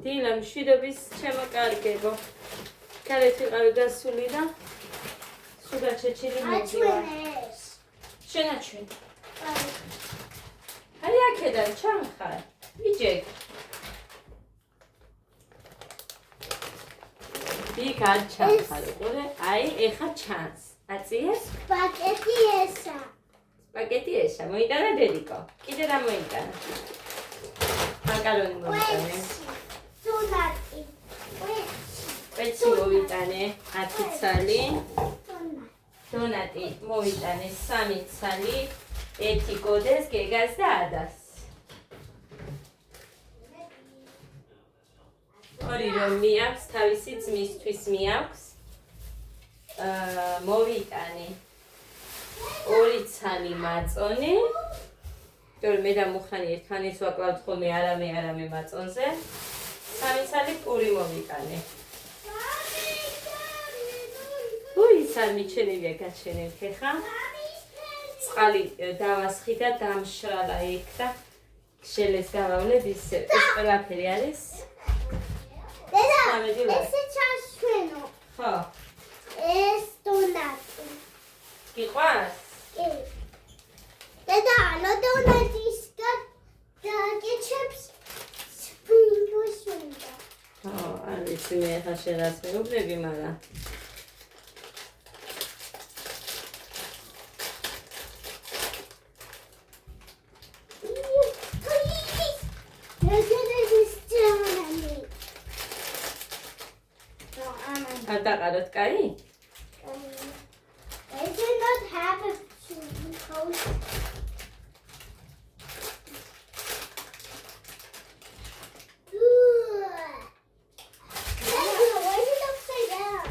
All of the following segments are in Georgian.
დილა მშვიდობის ჩემო კარგებო. გარეთ ვიყავი გასული და სულ გაჩეჩილი მოდივარ. შენაჩვენ. აი აქედან ჩამხარ. ვიჯეკ. იქ არ ჩამხარ, უყურე. აი ეხა ჩანს. აწიეს? პაკეტი ესა. პაკეტი ესა. მოიტანა დედიკო. კიდე რა მოიტანა? მაკარონი მოიტანე. დონატი. პეცი მოვიტანე 10 ცალი. დონატი მოვიტანე 3 ცალი. 1 გოდეს, გეგას და ადას. ორი რომ მიაქვს, თავისი ძმისთვის მიაქვს. მოვიტანე 2 ცალი მაწონი. თორე მე და მუხრანი ერთმანეთს ვაკლავთ ხოლმე არამე მაწონზე. 3 ცალი პური მოვიტანე. სარ მიჩენებია გაჩენებ ხა. წყალი დავასხი და დამშრალა იქ და შელეს გავავლებ ისე. ეს ყველაფერი არის. დედა, ესე ჩასვენო. ხო. ეს დონატი. გიყვარს? კი. დედა, ნო დონატის და კეჩაპს სპრინგლს უნდა. ხო, არის მე ხა შენას მეუბნები, მაგრამ Ardaqarot კარი? I do not have a coat. Why is it upside down?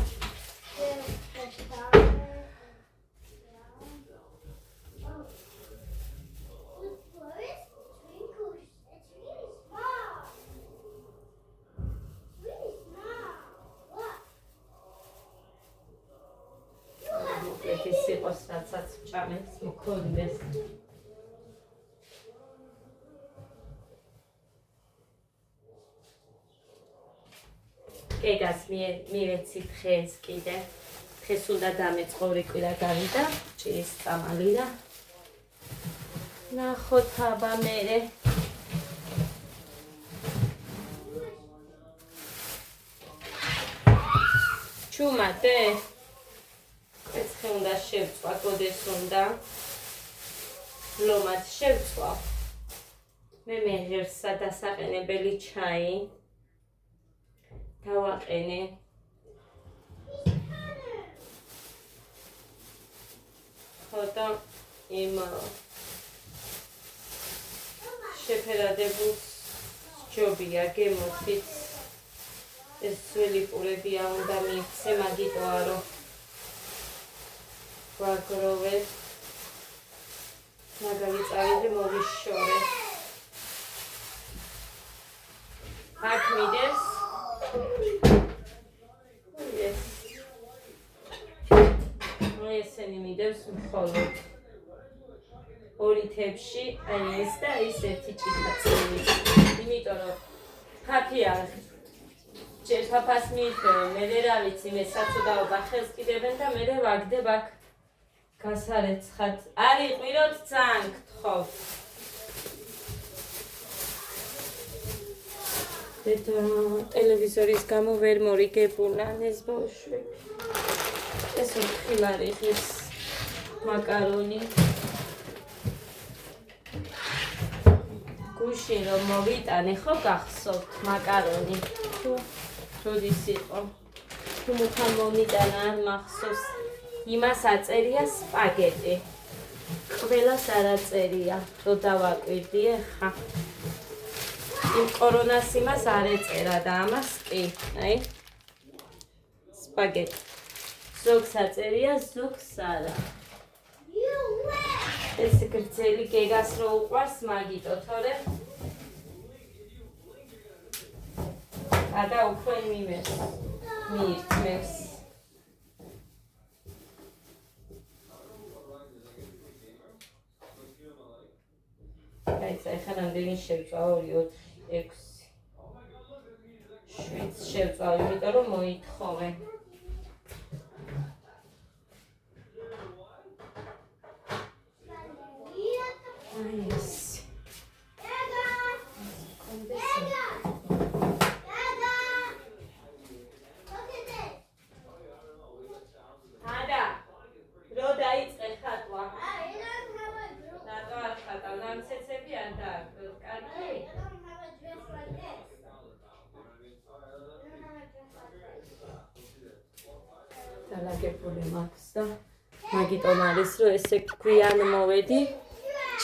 ეს იყოს რაცაც ჭამებს მქონდეს. გეგას მივეცი დღეს კიდე. დღეს უნდა დამეწყორი კვირა გავიდა, ჭირის წამალი და ნახოთ აბა მერე. ჩუმადე ეცხე უნდა შევწვა, გოდეს უნდა ლომად შევწვა. მე მეღერსა დასაყენებელი ჩაი დავაყენე. ხოდა იმ შეფერადებულს ჯობია გემოთით. ეს ძველი პურებია უნდა მივცე, მაგიტოა რომ ვაგროვე. მაგალი წავიდე მოვიშორე. აქ მიდეს. ესენი მიდევს მხოლოდ 2 თებში, აი ეს და ის 1 ჭიქაცილი. იმიტომ რომ ფაფია ჯერ ფაფას მიიწევენ, მე ვერ ავიცი, მე საწოდაობა ხელს კიდევენ და მე ვაგდებ აქ გასარეცხად. არ იყვიროთ ძალიან გთხოვ. დედა ტელევიზორის გამო ვერ მორიგებულან ეს ბავშვები. ეს ხილარიხის მაკარონი. გუში რომ მოვიტანე, ხო გახსოვთ მაკარონი. როდის იყო? თუ მუქან მომიტანა არ მახსოვს. იმას აწერია სპაგეტი. ყველას არ აწერია, რომ დავაკვირდი ხა. იმ კორონას იმას არ ეწერა და ამას კი, აი. სპაგეტი. ზოგს აწერია, ზოგს არა. ეს გრძელი გეგას რო უყვარს მაგიტო, თორე ადა უკვე მიმეს. მიირთმევს. აი, ხა რამდენი შევწვა 2, 4, 6. შვიდს შევწავ, იმიტომ რომ მოითხოვე. აი ეს. დალაგებული მაქვს და მაგიტომ არის რომ ესე გვიან მოვედი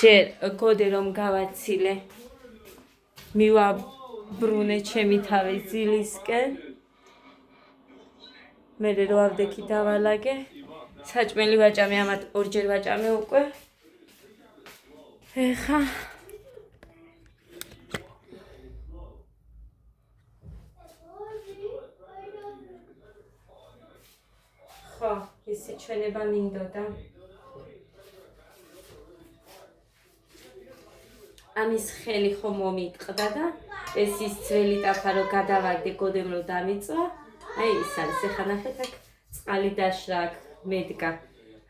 ჯერ გოდე რომ გავაცილე მივაბრუნე ჩემი თავი ძილისკენ მე რო ავდექი დავალაგე საჭმელი ვაჭამე ამათ ორჯერ ვაჭამე უკვე ეხა ხო, ისი ჩვენება მინდოდა. ამის ხელი ხო მომიტყდა და ეს ის ძველი ტაფა რო გადავაგდე გოდემ რო დამიწვა. აი ის არის, ეხა ნახეთ აქ წყალი დაშრა აქ მედგა.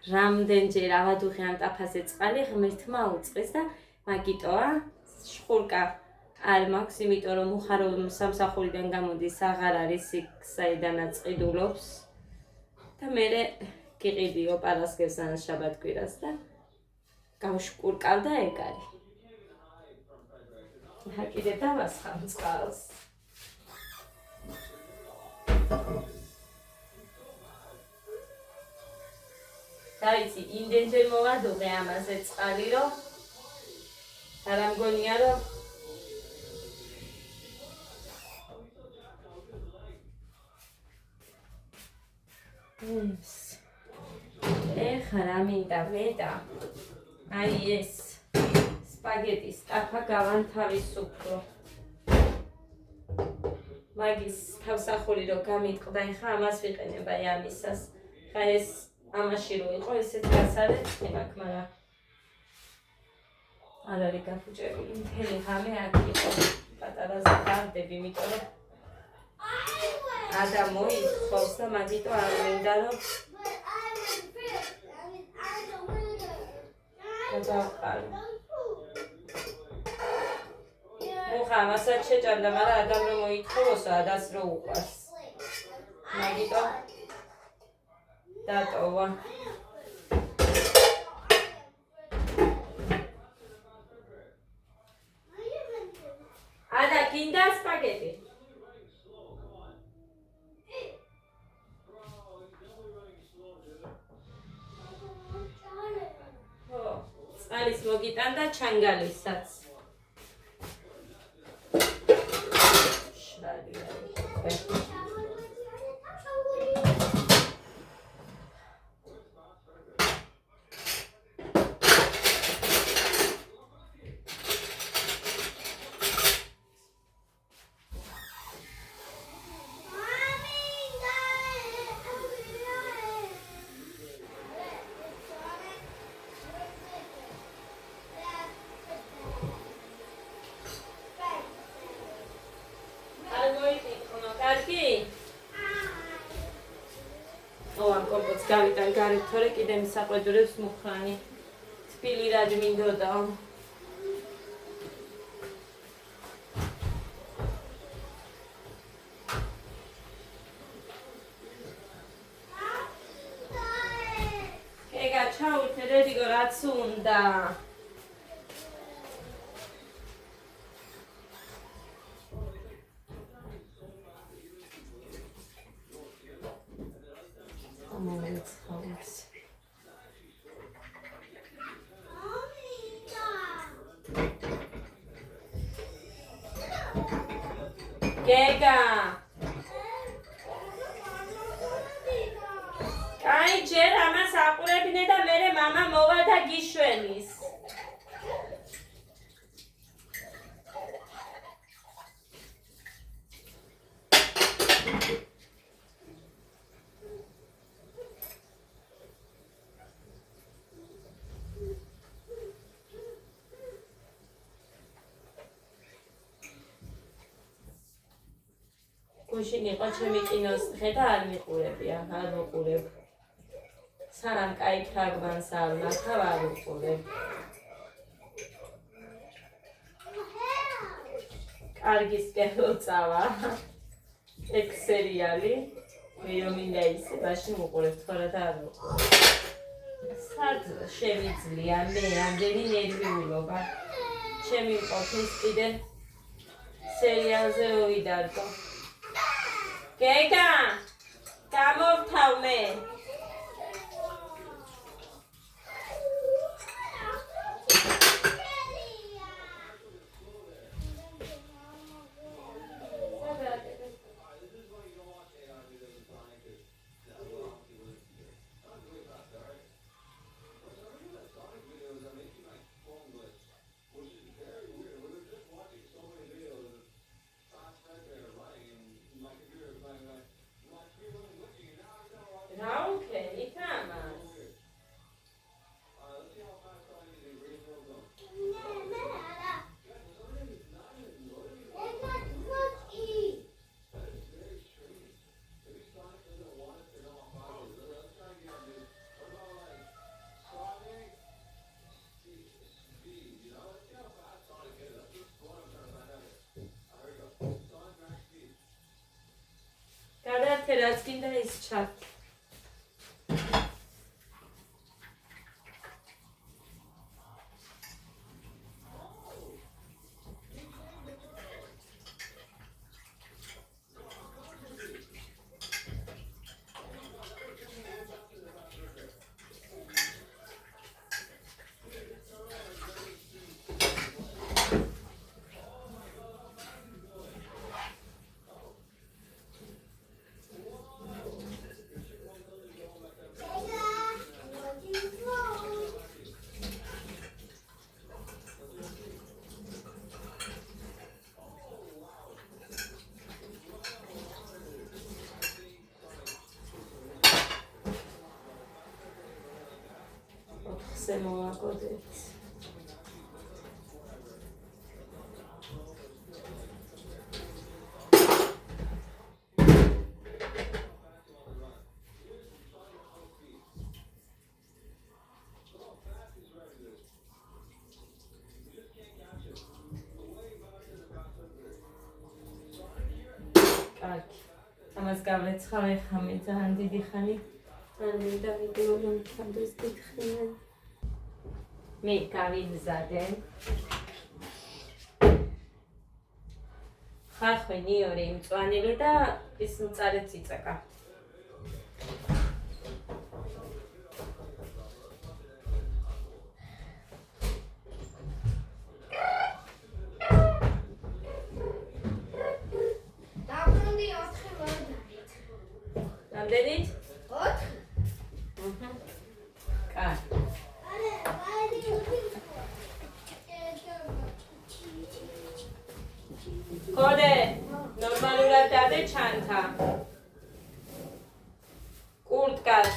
რამდენჯერ ავადუღე ამ ტაფაზე წყალი ღმერთმა უწყეს და მაგიტოა შხურკა არ მაქვს, იმიტომ რომ უხარო სამსახურიდან გამოდის აღარ არის იქ საიდანაც ყიდულობს. და მერე გიყიდიო პარასკევს ან შაბათ-კვირას და გავშკურკავ და ეგ არის. ახლა კიდე დავასხამ წყალს. და იცი, იმდენჯერ მოვადუღე ამაზე წყალი, რომ არ ამგონია, რომ ეხა რა მინდა მედა აი ეს სპაგეტის ტაფა გავანთავისუფლო მაგის თავსახური რო გამიტყდა ეხა ამას ვიყენებ აი ამისას ხა ეს ამაში რო იყო ესეც გასარეთ ხემაქ მაგრამ არ არის გაფუჭებული მთელი ღამე აქ იყო პატარაზე გავდები იმიტომ რომ ადა მოითხოვს და მაგიტო არ მინდა რომ გადავყალე. მუხა მასაც შეჭამდა, მაგრამ ადამ რომ მოითხოვოსო, ადას რო უყვარს. მაგიტო დატოვა. ადა გინდა სპაგეტი? წყალის მოგიტან და ჩანგალისაც. შრალი არის. გავიტან გარეთ, თორე კიდე მსაყვედურებს მუხრანი თბილი რად მინდოდა. ეგა ჩაუთე რედიგო რაც უნდა. გეგა კაი ჯერ ამას აყურებინე და მერე მამა მოვა და გიშველის. გუშინ იყო ჩემი კინოს დღე და არ მიყურებია, არ ვუყურებ. სანამ კაი ფრაგმანს არ ნახავ, არ ვუყურებ. კარგისკენ როწავა. ეგ სერიალი. ვიო მინდა ისე, მაშინ ვუყურებ, თორედ არ ვუყურებ. სად შემიძლია მე ამდენი ნერვიულობა? ჩემი ყოფის კიდე სერიალზე ვიდარგო. გეგა, გამოვთავ მე. რაც გინდა ის ჩათ. მოვაკოდეთ. კარგი. ამას გავრეცხავ ახლა მე ძალიან დიდი ხანი. არ მინდა ვიდეო რომ თამდეს დიდხნიან. მე გავიმზადე. ხახვენი ორი მწვანილი და ის მწარე ციცაკა. დაბრუნდი 4 მოდით. რამდენით? 4. კარგი. ხოდე, ნორმალურად დადე ჩანთა. კურტკას.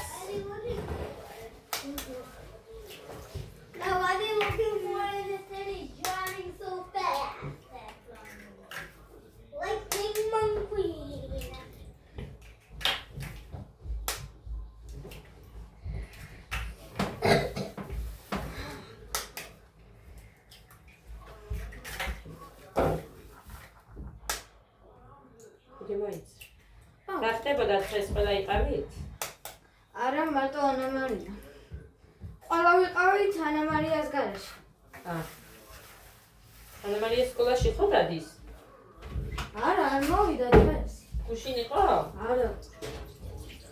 Now why are they looking for in the city driving so fast? Like Big Monkey. რა ხდებოდა დღეს ყველა იყავით? არა, მარტო ანამარია. ყველა ვიყავით ანამარიას გარეშე. ანამარია სკოლაში ხო დადის? არა, არ მოვიდა დღეს. გუშინ იყო? არა.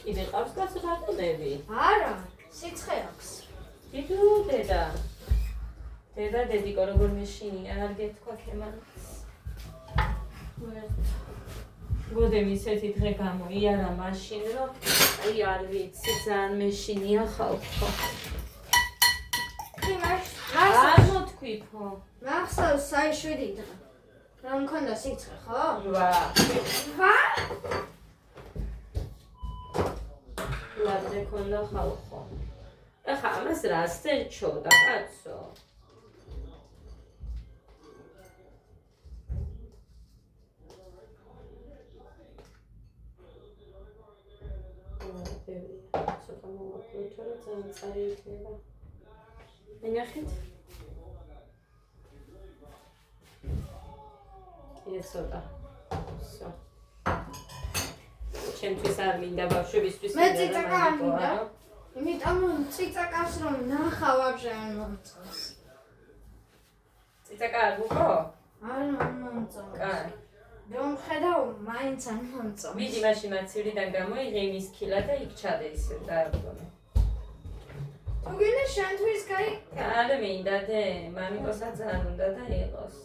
კიდე ყავს კაცი ხარკუნები? არა, სიცხე აქვს. დიდუ დედა. დედა დედიკო როგორ მეშინია, არ გეთქვა ქემანს. გოდემ ისეთი დღე გამოიარა მაშინ, რომ აი არ ვიცი, ძალიან მეშინია ხალხო. არ მოთქვი ხო? მახსოვს აი 7 დღე. რა მქონდა სიცხე, ხო? 8. ლადრე ქონდა ხალხო. ახლა ამას რას წერჩოდა კაცო? ბევრია. ცოტა მოვაკლოთ, რომ ძალიან წარი იქნება. მინახეთ? კიდე ცოტა. Всё. ჩემთვის არ მინდა ბავშვებისთვის მე ციცაკა არ მინდა. იმიტომ ციცაკას რომ ნახა ვაბჟე არ მომწონს. ციცაკა არ გუყო? არ მომწონს. კაი. რომ ხედავ მაინც არ მომწონს. მიდი მაშინ მაცივრიდან გამოიღე იმის ქილა და იქ ჩადე ისე დააბგონე. თუ გინდა შენთვის კაი? არ მინდა დე, მამიკოსაც ძალიან უნდა და იყოს.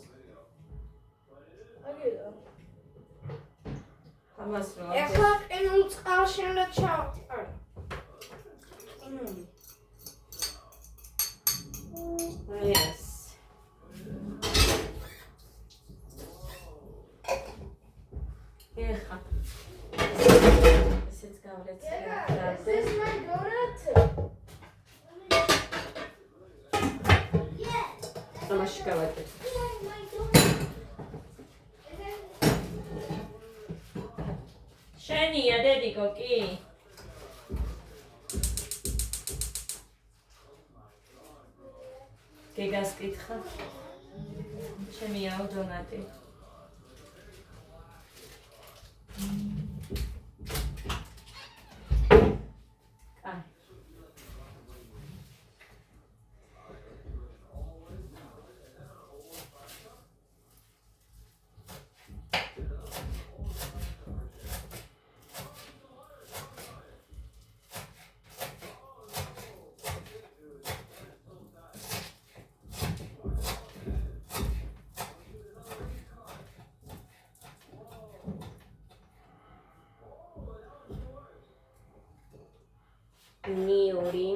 აგიდა. ამას რო ეხლა ყინულ წყალში უნდა ჩავყარ. Yes. ეხა. ესეც გავლეცი. This is my donut. Yeah. ამაში გავაკეთე. My donut. შენია დედიკო კი? გეგას კითხა. ჩემია დონატი. აი. ნიური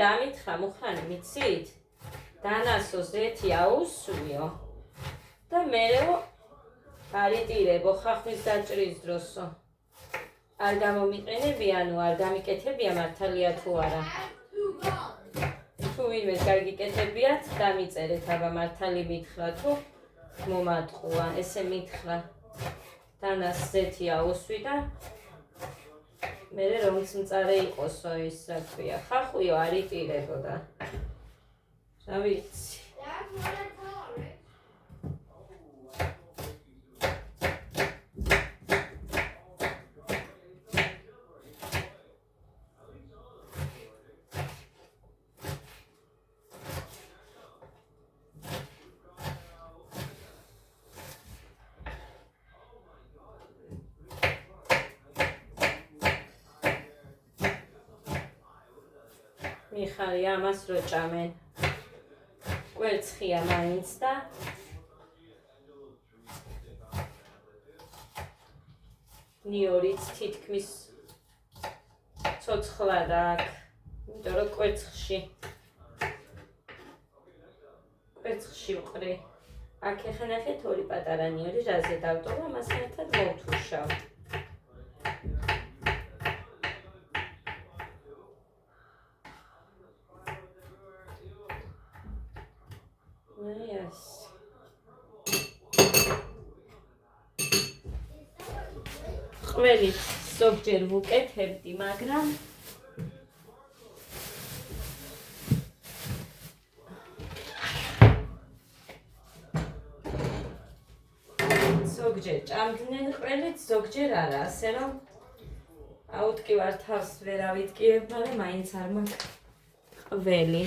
რა მითხრა მუხრანი მიცით? დანასო ზეთი აუსვიო და მერეო არიტირებო ხახვის დაჭრის დროსო. არ გამომიყენები, ანუ არ გამიკეთებია მართალია თუ არა. თუ ვინმეს გარგიკეთებიათ, დამიწერეთ, აბა მართალი მითხრა თუ მომატყუა, ესე მითხრა. დანას ზეთი აუსვი და მერე რომც მწარე იყოსო ის რა ქვია, ხახვიო არ იტირებოდა. რა ვიცი. მიხარია ამას რო ჭამენ. კვერცხია მაინც და ნიორიც თითქმის ცოცხლად აქ. იმიტომ რომ კვერცხში ვყრი. აქ ეხლა ნახეთ ორი პატარა ნიორი რაზე დავტოვა, მას ერთად მოვთუშავ. ყველით ზოგჯერ ვუკეთებდი, მაგრამ ზოგჯერ ჭამდნენ ყველით, ზოგჯერ არა, ასე რომ აუტკივარ თავს ვერ ავიტკიებ, მაგრამ მაინც არ მაქვს ყველი.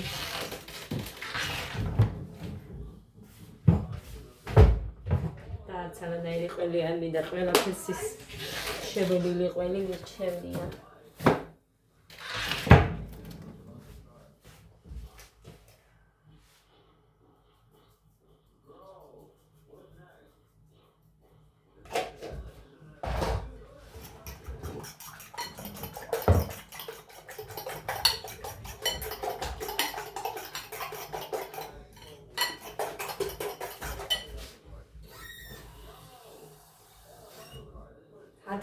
ცალანაირი ყველი არ მინდა, ყველაფერს ის შებობილი ყველი მირჩევია.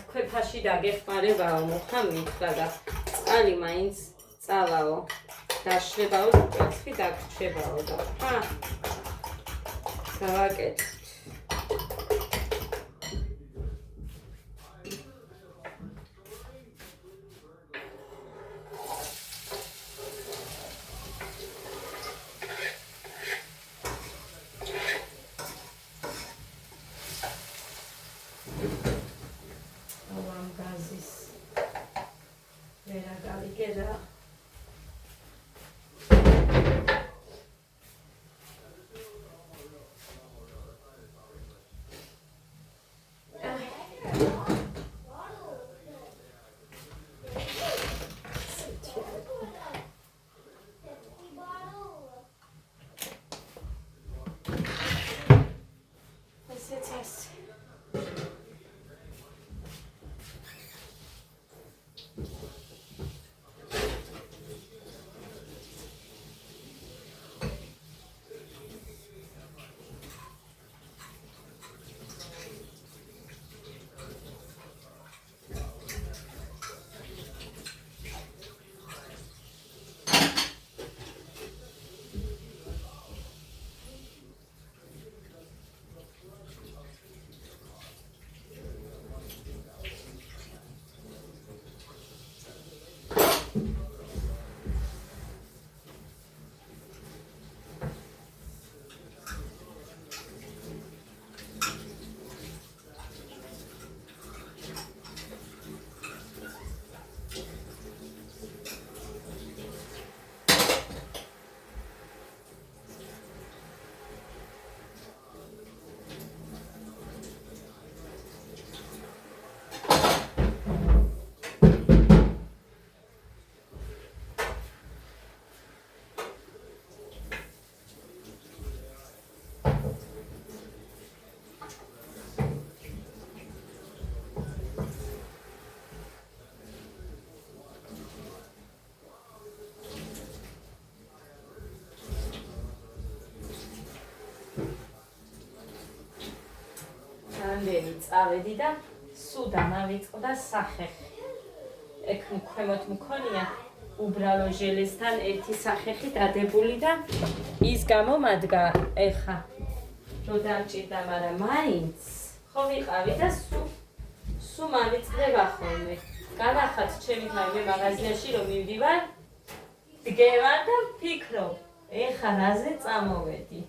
თქვეფაში დაგეხმარებაო, მუხა მითხრა და წყალი მაინც წავაო, დაშლებაო, კეცი დაგრჩებაო და გავაკეთეთ. რამდენი წავედი და სულ დამავიწყდა სახეხი. ეგ ქვემოთ მქონია უბრალო ჟელესთან ერთი სახეხი დადებული და ის გამომადგა ეხა რო დამჭირდა, მაგრამ მაინც ხო ვიყავი და სულ მავიწყდება ხოლმე. განახათ ჩემი თავი მაღაზიაში რომ მივდივარ, დგევარ და ვფიქრობ, ეხა რაზე წამოვედი.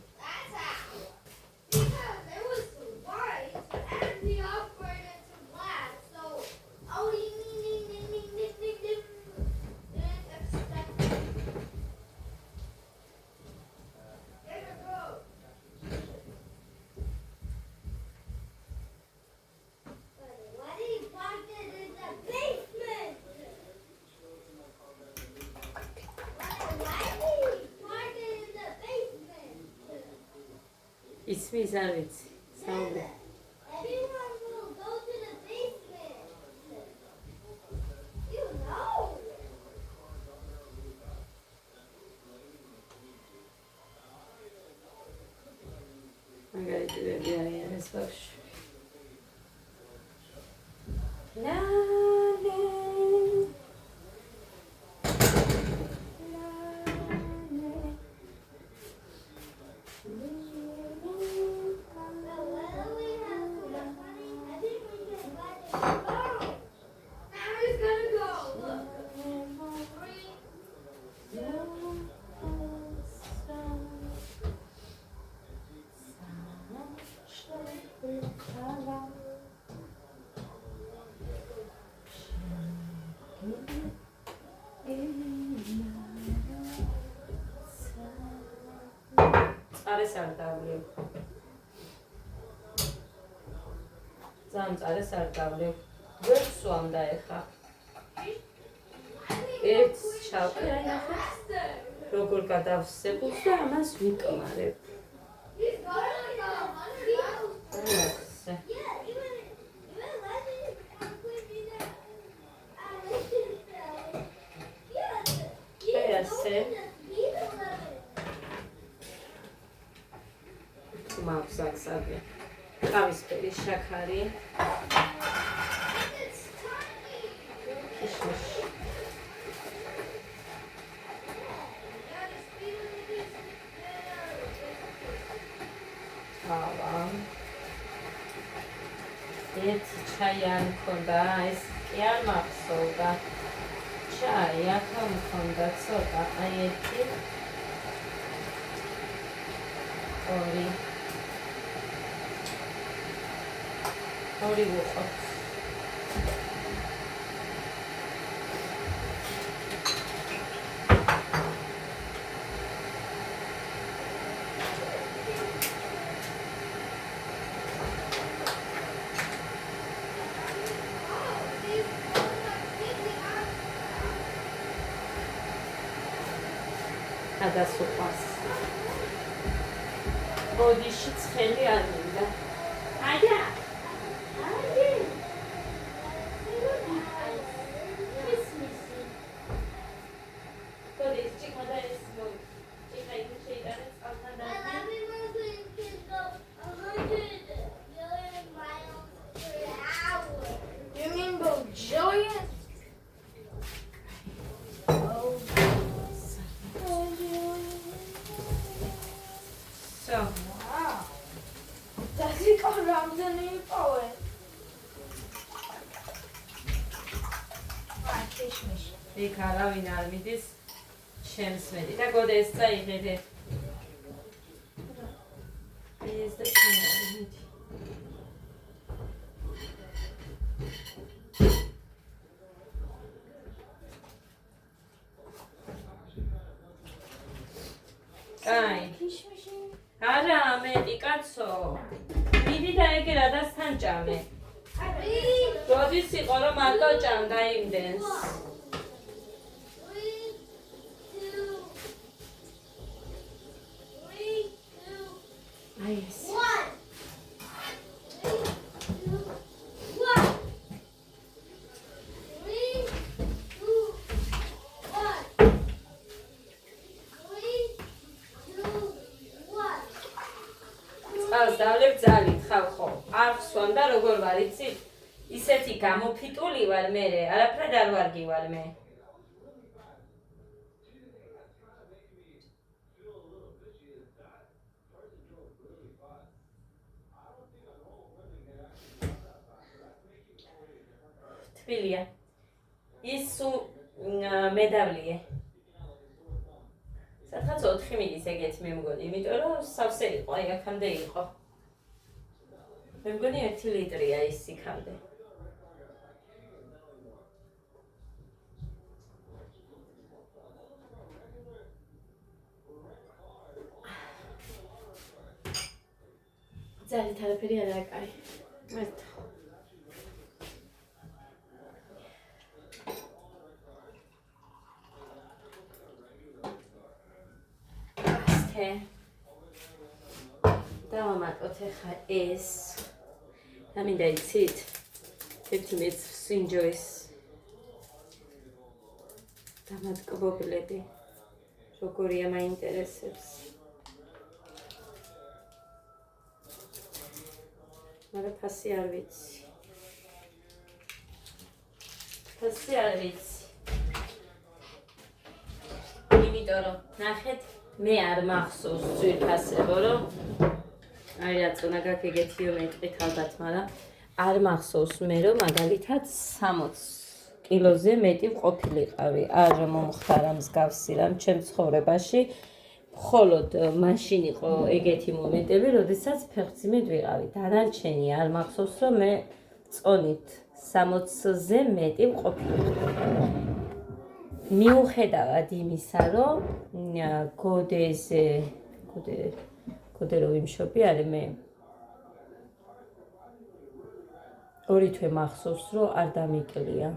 ისმის არ ვიცი, საუბრე. Everyone will go to the basement. You know. მაგალითები არიან ეს ბავშვი. მწარეს არ დავლევ. ძალიან მწარეს არ დავლევ. ვერ სვამდა ეხა. ერთ ჩავკე აი ნახეთ. როგორ გადავსებულს და ამას ვიკმარებ. ასე. ასე. მაქვს აქსაბი. ყავისფერი შაქარი. ისმის. ერთი ჩაი არ მქონდა, ეს კი არ მახსოვდა. ჩაი აქა მქონდა ცოტა, აი ერთი. ორი. ორი ვუყოთ. გადასუყვას. ბოდიში ცხელი არ მინდა. აია. იქ არავინ არ მიდის ჩემს მეტი და გოდე ეს წაიღეთე. ეს და ჩემი. აი. არა, მეტი კაცო. მიდი და ეგ რადასთან ჭამე. როდის იყო რომ მარტო ჭამდა იმდენს. აი ეს. წავს დავლებ ძალით ხალხო. არ ხსვამ და როგორ ვარ იცი? ისეთი გამოფიტული ვარ მე, არაფრად არ ვარგი ვარ მე. თბილია. ის მედავლიე. სადღაც 4 მილის ეგეთი მე მგონი, იმიტომ რომ სავსე იყო, აი აქამდე იყო. მე მგონი 1 ლიტრია ის იქამდე. ძალით არაფერი არ აკარი. მერტო. დავამატოთ ახლა ეს. და მინდა იცით? ერთი მეც სინჯოის დამატკბობლები. როგორია მაინტერესებს. მაგრამ ფასი არ ვიცი. ფასი არ ვიცი. იმიტომ რომ ნახეთ მე არ მახსოვს ძვირფასებო რომ აი რატონა გაქვს ეგეთი მეტყით ალბათ, მაგრამ არ მახსოვს მე რომ მაგალითად 60 კილოზე მეტი ყოფილიყავი. არ მომხდარა მსგავსი რამ ჩემ ცხოვრებაში. მხოლოდ მაშინ იყო ეგეთი მომენტები, როდესაც ფეხმძიმედ ვიყავი. დანარჩენი არ მახსოვს რომ მე წონით 60-ზე მეტი ყოფილიყავი. მიუხედავად იმისა, რომ გოდე გოდერო ვიმშობი არე მე. ორი თვე მახსოვს რომ არ დამიკლია.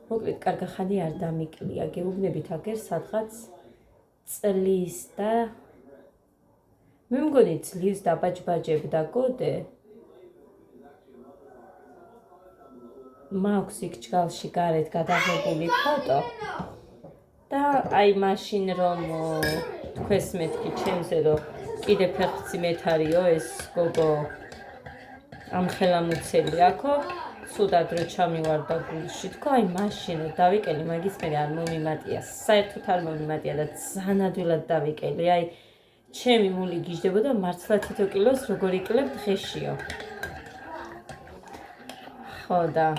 მოკლედ კარგახანი არ დამიკლია. გეუბნებით აგერ სადღაც წლის და მე მგონი ძლივს დაბაჯბაჯებდა გოდე. მაქვს იქ ჯგალში გარეთ გადაღებული ფოტო და აი მაშინ რომ თქვენს მეთქი ჩემზე რომ კიდე ფეხმძიმეთ არისო ეს გოგო ამ ხელამუცელი აქო სუდად რო ჩამივარდა გულში თქვა აი მაშინ რომ დავიკელი მაგის მე არ მომიმატია საერთოდ არ მომიმატია და ზანადვილად დავიკელი აი ჩემი მული გიждდებოდა მართლა თითო კილოს როგორ იკლებ დღეშიო ხო და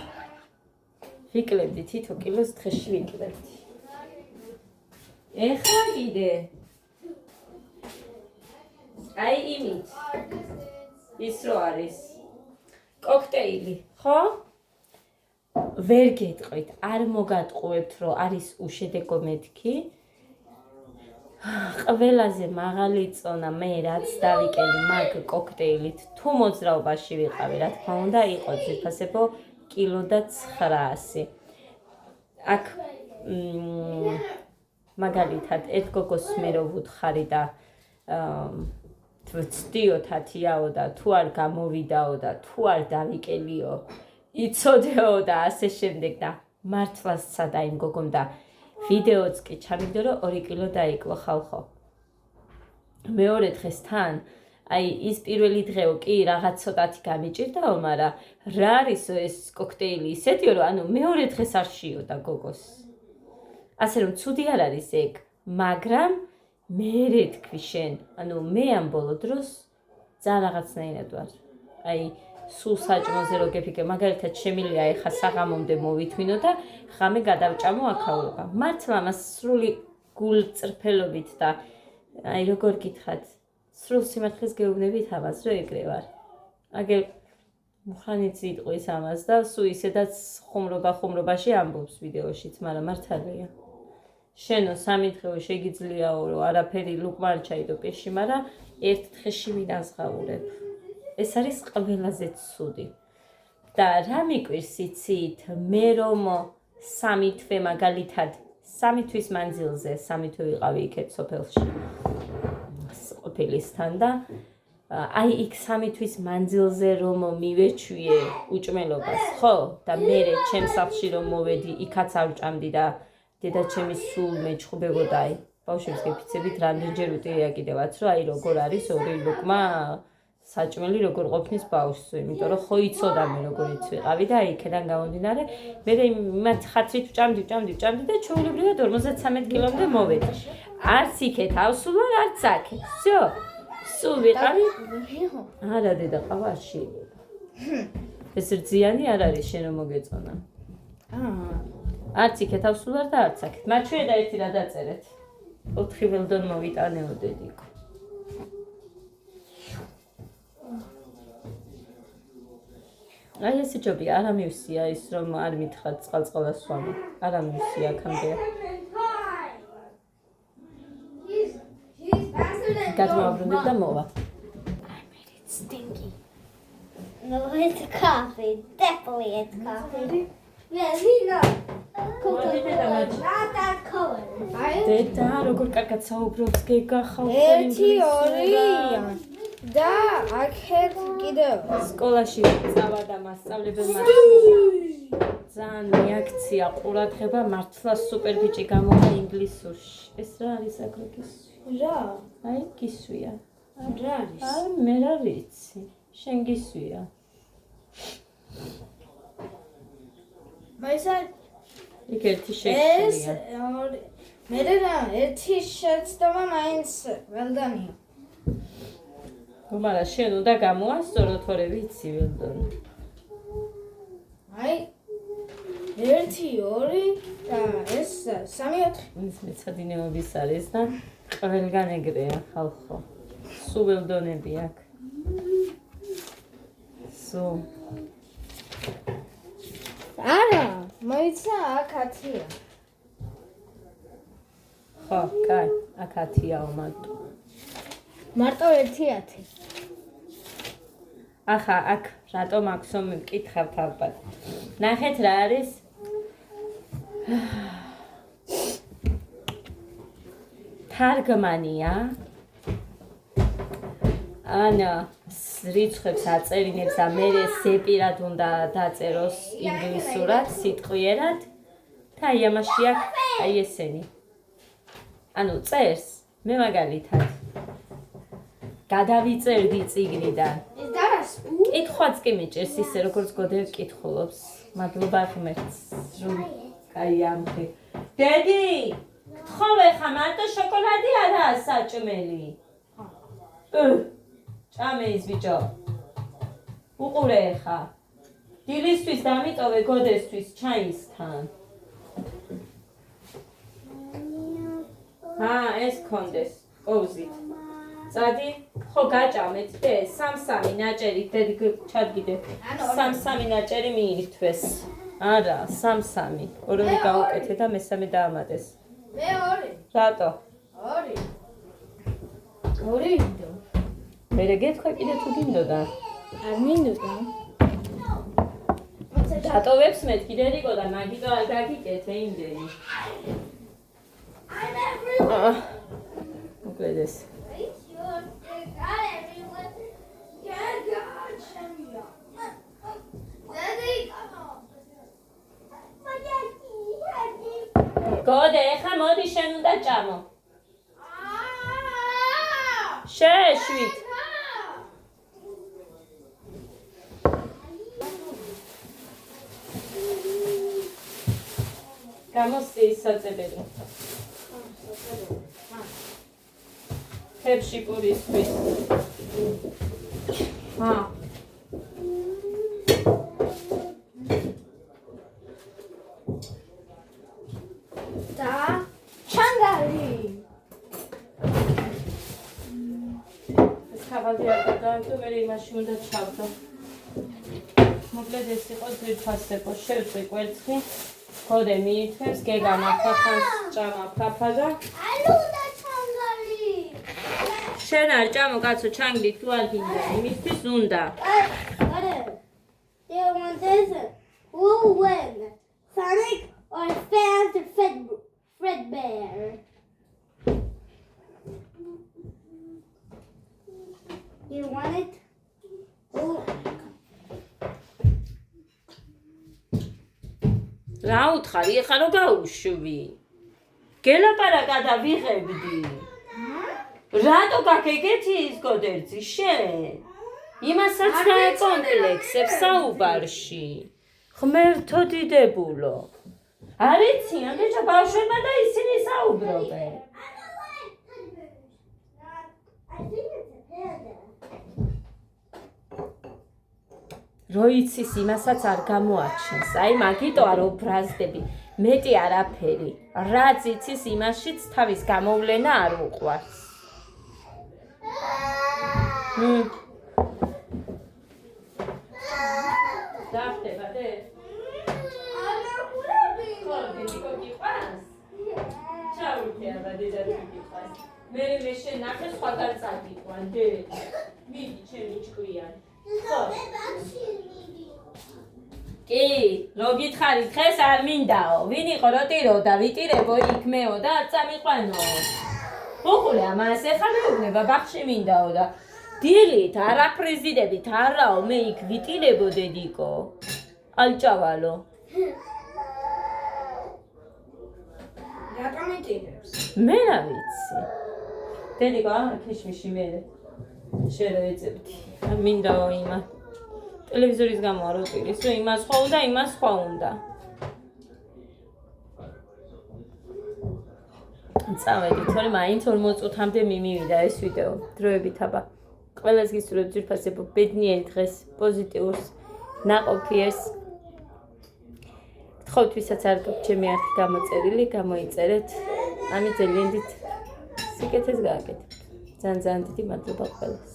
ვიკლებდი თითო კილოს დღეში ვიკლებდი ეხლა კიდე აი იმით ის რო არის კოქტეილი ხო ვერ გეტყვით არ მოგატყუებთ რომ არის უშედეგო მეთქი ყველაზე მაღალი წონა მე რაც დავიკელი მაგ კოქტეილით თუ მოძრაობაში ვიყავი რა თქმა უნდა იყო ძირფასებო კილო და 900 აქ მაგალითად ერთ გოგოს მე რო ვუთხარი და ვცდიო თათიაო და თუ არ გამოვიდაო და თუ არ დავიკელიო იცოდეო და ასე შემდეგ და მართლა სცადა იმ გოგომ და ვიდეოც კი ჩამიგდო რომ 2 კილო დაიკლო ხალხო მეორე დღეს თან აი ის პირველი დღეო კი რაღაც ცოტათი გამიჭირდაო მაგრამ რა არისო ეს კოქტეილი ისეთიო რომ ანუ მეორე დღეს არ შიოდა გოგოს ასე რომ ცუდი არ არის ეგ მაგრამ მე თქვი შენ ანუ მე ამ ბოლო დროს ძალიან რაღაცნაირად ვარ აი სულ საჭმოზე რო გეფიქრე მაგალითად შემილია ეხა საღამომდე მოვითვინო და ღამე გადავჭამო აქაურობა მართლა მას სრული გულწრფელობით და აი როგორ გითხრათ სრულ სიმართლეს გეუბნებით ამას რომ ეგრე ვარ აგერ მუხანიც იტყვის ამას და სულ ისედაც ხუმრობაში ამბობს ვიდეოშიც მაგრამ მართალია შენო 3 დღეო შეგიძლიაო რომ არაფერი ლუკმა არ ჩაიდო პირში მაგრამ ერთ დღეში ვინაზღაურებ ეს არის ყველაზე ცუდი და რა მიკვირს იცით მე რომ 3 თვე მაგალითად 3 თვის მანძილზე 3 თვე ვიყავი იქეთ სოფელში ყოფილისთან და აი იქ 3 თვის მანძილზე რომ მივეჩვიე უჭმელობას ხო და მე ჩემს სახლში რომ მოვედი იქაც არ ვჭამდი და დედაჩემი სულ მეჩხუბებოდა აი ბავშვებს გეფიცებით რამდენჯერ ვიტირია კიდევაც რომ აი როგორ არის ორი ლუკმა საჭმელი როგორ ყოფნის ბავშვს იმიტომ რომ ხო იცოდა მე როგორიც ვიყავი და აი იქიდან გამომდინარე მე იმათ ხათრით ვჭამდი და ჩვეულებრივად 53 კილომდე მოვედი არც იქეთ ავსულ ვარ არც აქეთ всё სულ ვიყავი არა დედა ყავარში ეს რძიანი არ არის შენ რომ მოგეწონა არც იქეთ ავსულ ვარ და არც აქეთ მაჩვენე და ერთი რა დაწერეთ 4 ველდონ მოვიტანეო დედიკო აი ესე ჯობია არ ამივსია ის რომ არ მითხრათ წყალწყვეტას სვამო არ ამივსია აქამდე გადმოვაბრუნებ და მოვა It's stinky. No, it's coffee. Definitely it's coffee. Yeah, we know. Not that color. დედა როგორ კარგად საუბრობს გეგა ხალხი და აქეთ კიდევ სკოლაში წავა და მასწავლებელმა ძალიან მიაქცია ყურადღება მართლა სუპერ ბიჭი გამოვა ინგლისურში ეს რა არის აკროკის რა აი გისვია რა არის აი მე რა ვიცი შენ გისვია მაისა იქ ერთი შექმნია მე რა ერთი შეცდომა მაინც ველდანია მაგრამ შენ უნდა გამოასწორო თორე ვიცი ველდონი აი 1 2 და ეს 3 4 ის მეცადინეობის არის და ყველგან ეგრეა ხალხო სულ ველდონები აქ სულ არა მოიცა აქ 10-ია ხო კაი აქ 10-ია მარტო მარტო 1-10. ახლა აქ რატომ აქვსო მეკითხავთ ალბათ. ნახეთ რა არის? თარგმანია. ანა რიცხვებს აწერინებს და მე სეპირად უნდა დაწეროს ინგლისურად, სიტყვიერად. და აი ამაში აქ აი ესენი. ანუ წერს მე მაგალითად გადავიწერდი წიგნიდან. ეს დარას კითხვაც კი მიჭირს ისე როგორც გოდერ კითხულობს. მადლობა ღმერთს. აი ამხი. დედი, გთხოვე ხა მარტო შოკოლადი არაა საჭმელი. ჭამე ის ბიჭო. უყურე ხა. დილისთვის დამიტოვე გოდესთვის ჩაისთან. ეს კონდეს. ყოვზით. წადი, ხო გაჭამეთ და სამ-სამი ნაჭერით დედი ჩადგიდე. სამ-სამი ნაჭერი მიირთვეს. არა, სამ-სამი. ორივე გაუკეთე და მესამე დაამატეს. მე 2. რატო? 2. 2 მინდო. მერე გეთქვა კიდე თუ გინდოდა? არ მინდოდა. დატოვებს მეთქი დედიკო და მაგიტო არ გაგიკეთე იმდენი. მოგლედეს. გოდე, ეხლა მოდი შენ უნდა ჭამო. შეშვით. გამოსწირის საწებელი. თებში პურისთვის. და ჩანგარი. ეს ხავალი არ გადააგდო, მე იმაში უნდა ჩავდო. მოკლედ ეს იყო ძვირფასებო, შევწვი კვერცხი. გოდე მიირთვებს, გეგან ახახანს ჭამა ფაფა და ალუ და ჩანგალი. შენ არ ჭამო კაცო ჩანგლით თუ არ გინდა, იმისთვის უნდა. Do you want this? Who will win? Sonic or Phantom Fredbear? You want it? რა უთხარი, ეხლა რო გაუშვი. გელაპარაკა და ვიღებდი. რატო გაგეგეთი ის გოდერძი შენ? იმასაც რა კომპლექსებს საუბარში. ღმერთო დიდებულო. არ იციან ბიჭო ბავშვებმა და ისინი საუბრობენ. I think it's a panda. რო იცის იმასაც არ გამოაჩენს. აი მაგიტო არ ობრაზდები. მეტი არაფერი. რაც იცის იმაშიც თავის გამოვლენა არ უყვარს. დახტება დე? ხო, დედიკო გიყვარს? ჩავრთე აბა დედა გიყვარს. მე შენ ნახე სხვაგან წაგიყვან დე. მიდი ჩემი ჭკვიანი. ხო. კი, რო გითხარი დღეს არ მინდაო. ვინ იყო რო ტიროდა, ვიტირებო იქ მეო და არ წამიყვანო. უყურე ამას ეხლა მეუბნება ბაღში მინდაო და დილით არაფრიზიდებით არაო მე იქ ვიტირებო დედიკო. ალჭავალო. რატომ იტირებს? მე რა ვიცი. დედიკო ამ ქიშმიში მე შევეძებდი. მინდაო იმა. ტელევიზორის გამო არ ვტირის, რომ იმას ხო უნდა, იმას ხო უნდა. წავედით, თორემ მაინც 40 წუთამდე მიმივიდა ეს ვიდეო. დროებით აბა. ყველას გისურვებთ ძვირფასებო ბედნიერი დღეს, პოზიტიურს, ნაყოფიერს. გთხოვთ ვისაც არ გაქვთ ჩემი არხი გამოწერილი, გამოიწერეთ. ამით ელენდით სიკეთეს გააკეთებთ. ძალიან დიდი მადლობა ყველას.